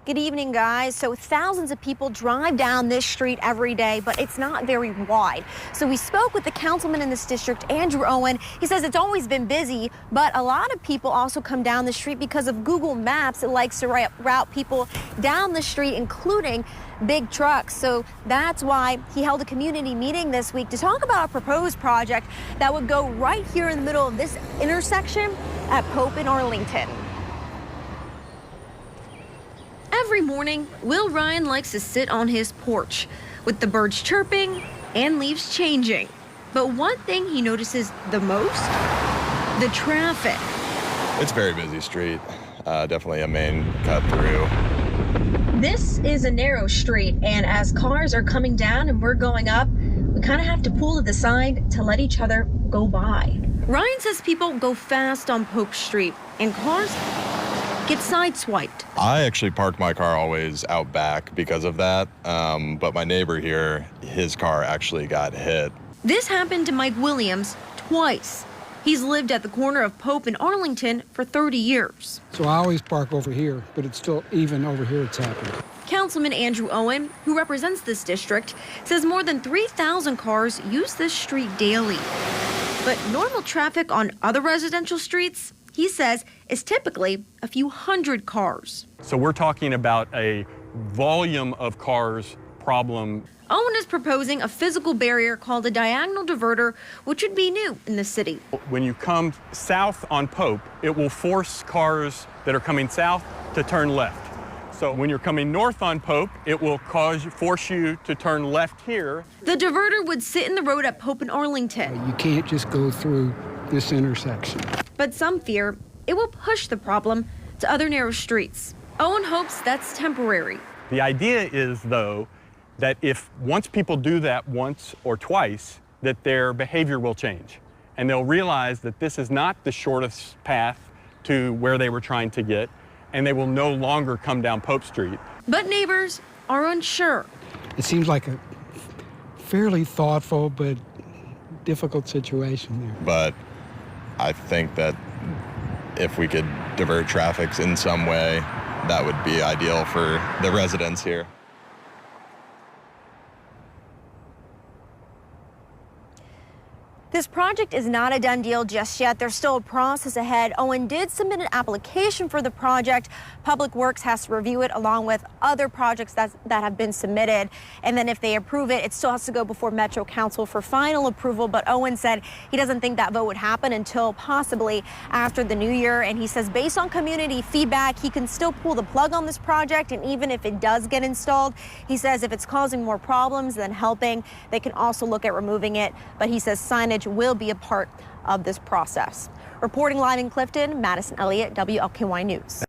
Good evening, guys. So thousands of people drive down this street every day, but it's not very wide. So we spoke with the councilman in this district, Andrew Owen. He says it's always been busy, but a lot of people also come down the street because of Google Maps. It likes to route people down the street, including big trucks. So that's why he held a community meeting this week to talk about a proposed project that would go right here in the middle of this intersection at Pope and Arlington. Every morning, Will Ryan likes to sit on his porch with the birds chirping and leaves changing. But one thing he notices the most, the traffic. It's a very busy street, definitely a main cut through. This is a narrow street, and as cars are coming down and we're going up, we kind of have to pull to the side to let each other go by. Ryan says people go fast on Pope Street and cars get sideswiped. I actually park my car always out back because of that, but my neighbor here, his car actually got hit. This happened to Mike Williams twice. He's lived at the corner of Pope and Arlington for 30 years. So I always park over here, but it's still even over here it's happening. Councilman Andrew Owen, who represents this district, says more than 3,000 cars use this street daily. But normal traffic on other residential streets, he says, is typically a few hundred cars. So we're talking about a volume of cars problem. Owen is proposing a physical barrier called a diagonal diverter, which would be new in the city. When you come south on Pope, it will force cars that are coming south to turn left. So when you're coming north on Pope, it will force you to turn left here. The diverter would sit in the road at Pope and Arlington. You can't just go through this intersection. But some fear it will push the problem to other narrow streets. Owen hopes that's temporary. The idea is, though, that if once people do that once or twice, that their behavior will change. And they'll realize that this is not the shortest path to where they were trying to get, and they will no longer come down Pope Street. But neighbors are unsure. It seems like a fairly thoughtful but difficult situation there. But I think that if we could divert traffic in some way, that would be ideal for the residents here. This project is not a done deal just yet. There's still a process ahead. Owen did submit an application for the project. Public Works has to review it along with other projects that have been submitted. And then if they approve it, it still has to go before Metro Council for final approval. But Owen said he doesn't think that vote would happen until possibly after the new year. And he says based on community feedback, he can still pull the plug on this project. And even if it does get installed, he says if it's causing more problems than helping, they can also look at removing it. But he says signage will be a part of this process. Reporting live in Clifton, Madison Elliott, WLKY News.